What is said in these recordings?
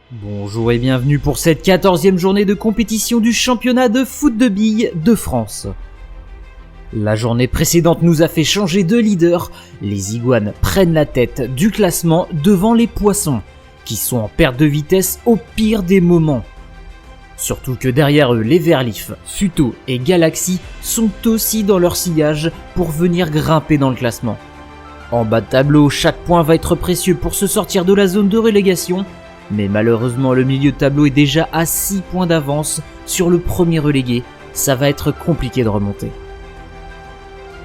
Bonjour et bienvenue pour cette 14e journée de compétition du championnat de foot de billes de France. La journée précédente nous a fait changer de leader. Les Iguanes prennent la tête du classement devant les Poissons, qui sont en perte de vitesse au pire des moments. Surtout que derrière eux, les Verlif, Futo et Galaxy sont aussi dans leur sillage pour venir grimper dans le classement. En bas de tableau, chaque point va être précieux pour se sortir de la zone de relégation, mais malheureusement le milieu de tableau est déjà à 6 points d'avance sur le premier relégué, ça va être compliqué de remonter.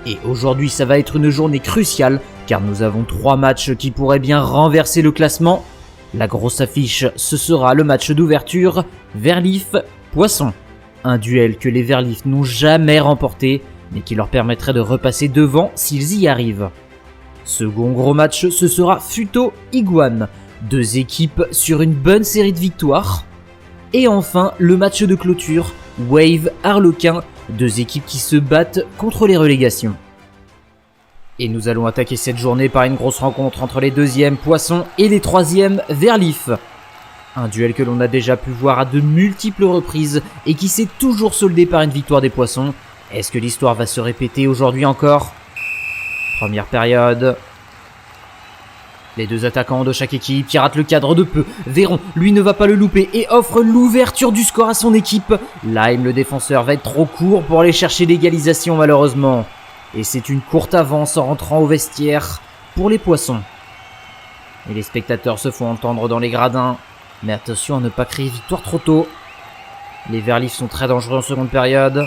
Et aujourd'hui ça va être une journée cruciale car nous avons 3 matchs qui pourraient bien renverser le classement. La grosse affiche, ce sera le match d'ouverture Verlif-Poisson. Un duel que les Verlif n'ont jamais remporté, mais qui leur permettrait de repasser devant s'ils y arrivent. Second gros match, ce sera Futo-Iguane. 2 équipes sur une bonne série de victoires. Et enfin, le match de clôture, Wave-Harlequin. 2 équipes qui se battent contre les relégations. Et nous allons attaquer cette journée par une grosse rencontre entre les 2e Poissons et les 3e Verlif. Un duel que l'on a déjà pu voir à de multiples reprises et qui s'est toujours soldé par une victoire des Poissons. Est-ce que l'histoire va se répéter aujourd'hui encore ? Première période. Les 2 attaquants de chaque équipe qui ratent le cadre de peu. Véron, lui, ne va pas le louper et offre l'ouverture du score à son équipe. Lime, le défenseur, va être trop court pour aller chercher l'égalisation malheureusement. Et c'est une courte avance en rentrant au vestiaire pour les Poissons. Et les spectateurs se font entendre dans les gradins. Mais attention à ne pas créer victoire trop tôt. Les Verlif sont très dangereux en seconde période.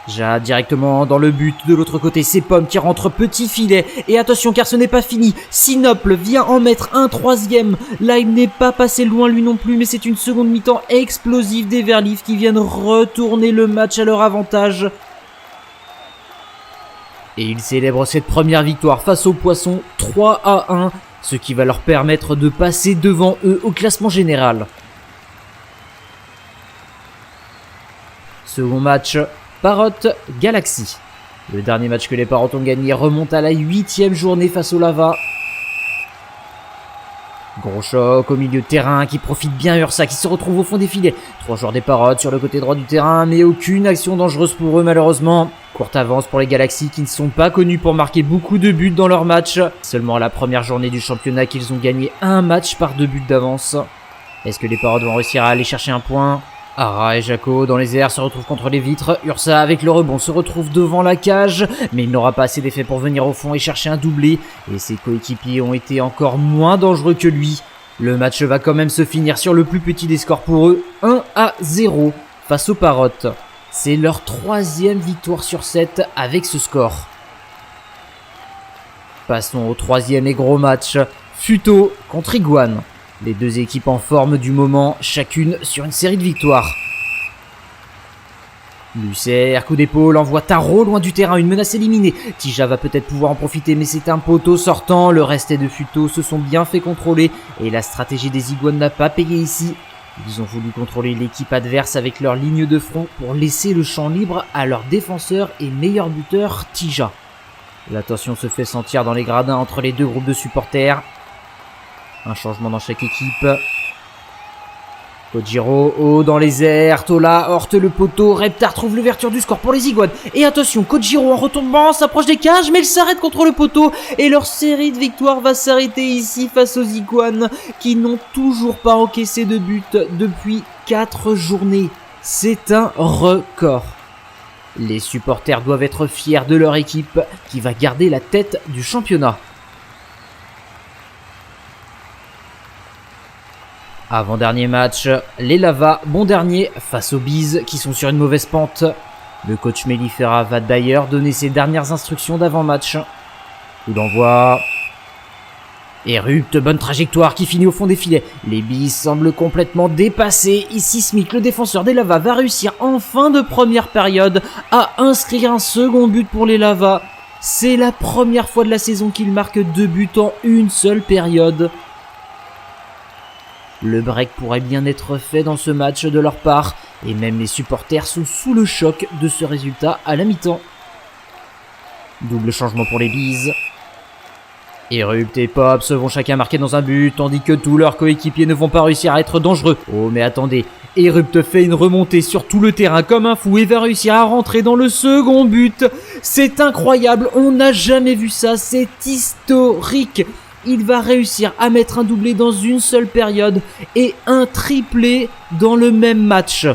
Jade directement dans le but de l'autre côté, c'est Pomme qui rentre petit filet. Et attention car ce n'est pas fini, Sinople vient en mettre un 3e. Lime n'est pas passé loin lui non plus, mais c'est une seconde mi-temps explosive des Verlif qui viennent retourner le match à leur avantage. Et ils célèbrent cette première victoire face aux Poissons 3-1, ce qui va leur permettre de passer devant eux au classement général. Second match, Parrot-Galaxy. Le dernier match que les Parrots ont gagné remonte à la 8e journée face au Lava. Gros choc au milieu de terrain qui profite bien Ursa qui se retrouve au fond des filets. 3 joueurs des Parrots sur le côté droit du terrain, mais aucune action dangereuse pour eux malheureusement. Courte avance pour les Galaxies qui ne sont pas connus pour marquer beaucoup de buts dans leur match. Seulement à la première journée du championnat qu'ils ont gagné un match par 2 buts d'avance. Est-ce que les Parrots vont réussir à aller chercher un point ? Ara et Jaco dans les airs se retrouvent contre les vitres. Ursa avec le rebond se retrouve devant la cage, mais il n'aura pas assez d'effet pour venir au fond et chercher un doublé. Et ses coéquipiers ont été encore moins dangereux que lui. Le match va quand même se finir sur le plus petit des scores pour eux, 1-0 face aux Parrots. C'est leur 3e victoire sur 7 avec ce score. Passons au 3e et gros match, Futo contre Iguane. Les 2 équipes en forme du moment, chacune sur une série de victoires. Lucer, coup d'épaule, envoie Taro loin du terrain, une menace éliminée. Tija va peut-être pouvoir en profiter, mais c'est un poteau sortant. Le reste de Futo se sont bien fait contrôler et la stratégie des Iguanes n'a pas payé ici. Ils ont voulu contrôler l'équipe adverse avec leur ligne de front pour laisser le champ libre à leur défenseur et meilleur buteur Tija. La tension se fait sentir dans les gradins entre les 2 groupes de supporters. Un changement dans chaque équipe. Kojiro, haut dans les airs. Tola heurte le poteau. Reptar trouve l'ouverture du score pour les Iguanes. Et attention, Kojiro en retombant s'approche des cages, mais il s'arrête contre le poteau. Et leur série de victoires va s'arrêter ici face aux Iguanes qui n'ont toujours pas encaissé de but depuis 4 journées. C'est un record. Les supporters doivent être fiers de leur équipe qui va garder la tête du championnat. Avant-dernier match, les Lava, bon dernier, face aux Bees qui sont sur une mauvaise pente. Le coach Mellifera va d'ailleurs donner ses dernières instructions d'avant-match. Coup d'envoi. Érupte, bonne trajectoire qui finit au fond des filets. Les Bees semblent complètement dépassés. Ici Smith, le défenseur des Lava, va réussir en fin de première période à inscrire un second but pour les Lava. C'est la première fois de la saison qu'il marque 2 buts en une seule période. Le break pourrait bien être fait dans ce match de leur part, et même les supporters sont sous le choc de ce résultat à la mi-temps. Double changement pour les Bees. Erupt et Pops vont chacun marquer dans un but, tandis que tous leurs coéquipiers ne vont pas réussir à être dangereux. Oh mais attendez, Erupt fait une remontée sur tout le terrain comme un fou et va réussir à rentrer dans le second but. C'est incroyable, on n'a jamais vu ça, c'est historique. Il va réussir à mettre un doublé dans une seule période et un triplé dans le même match.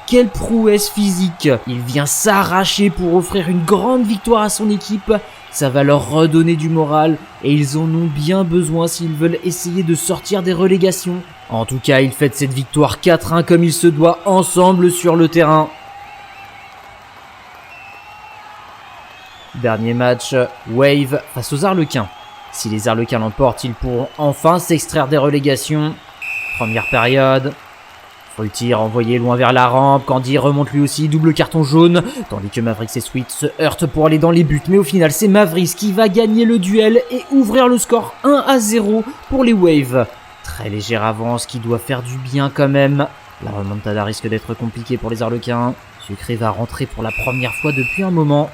Quelle prouesse physique! Il vient s'arracher pour offrir une grande victoire à son équipe. Ça va leur redonner du moral et ils en ont bien besoin s'ils veulent essayer de sortir des relégations. En tout cas, ils fêtent cette victoire 4-1 comme il se doit ensemble sur le terrain. Dernier match, Wave face aux Arlequins. Si les Arlequins l'emportent, ils pourront enfin s'extraire des relégations. Première période. Fruity envoyé loin vers la rampe, Candy remonte lui aussi, double carton jaune, tandis que Mavericks et Sweet se heurtent pour aller dans les buts, mais au final c'est Mavericks qui va gagner le duel et ouvrir le score 1-0 pour les Waves. Très légère avance qui doit faire du bien quand même. La remontada risque d'être compliquée pour les Arlequins. Sucré va rentrer pour la première fois depuis un moment.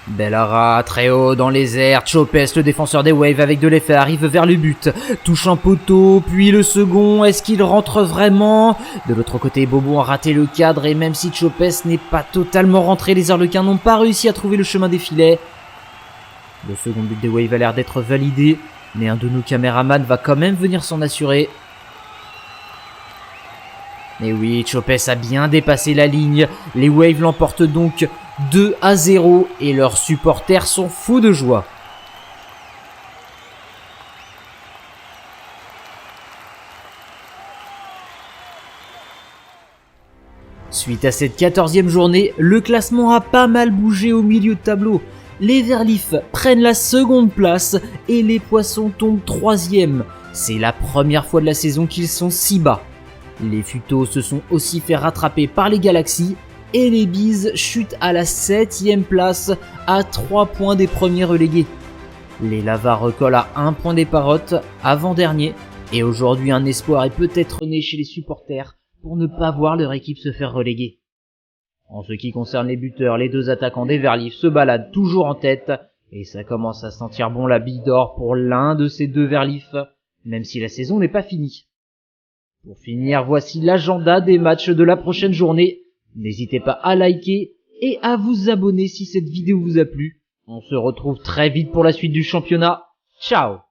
Bellara, très haut dans les airs, Chopes, le défenseur des Waves avec de l'effet, arrive vers le but, touche un poteau, puis le second, est-ce qu'il rentre vraiment? De l'autre côté, Bobo a raté le cadre et même si Chopes n'est pas totalement rentré, les Arlequins n'ont pas réussi à trouver le chemin des filets. Le second but des Waves a l'air d'être validé, mais un de nos caméramans va quand même venir s'en assurer. Et oui, Chopes a bien dépassé la ligne, les Waves l'emportent donc 2-0 et leurs supporters sont fous de joie. Suite à cette 14e journée, le classement a pas mal bougé au milieu de tableau. Les Verlifs prennent la seconde place et les Poissons tombent 3e. C'est la première fois de la saison qu'ils sont si bas. Les Futos se sont aussi fait rattraper par les Galaxies et les Bees chutent à la 7e place à 3 points des premiers relégués. Les Lavas recollent à 1 point des Parottes, avant-dernier, et aujourd'hui un espoir est peut-être né chez les supporters pour ne pas voir leur équipe se faire reléguer. En ce qui concerne les buteurs, les deux attaquants des Verlifs se baladent toujours en tête, et ça commence à sentir bon la bille d'or pour l'un de ces deux Verlifs, même si la saison n'est pas finie. Pour finir, voici l'agenda des matchs de la prochaine journée. N'hésitez pas à liker et à vous abonner si cette vidéo vous a plu. On se retrouve très vite pour la suite du championnat. Ciao!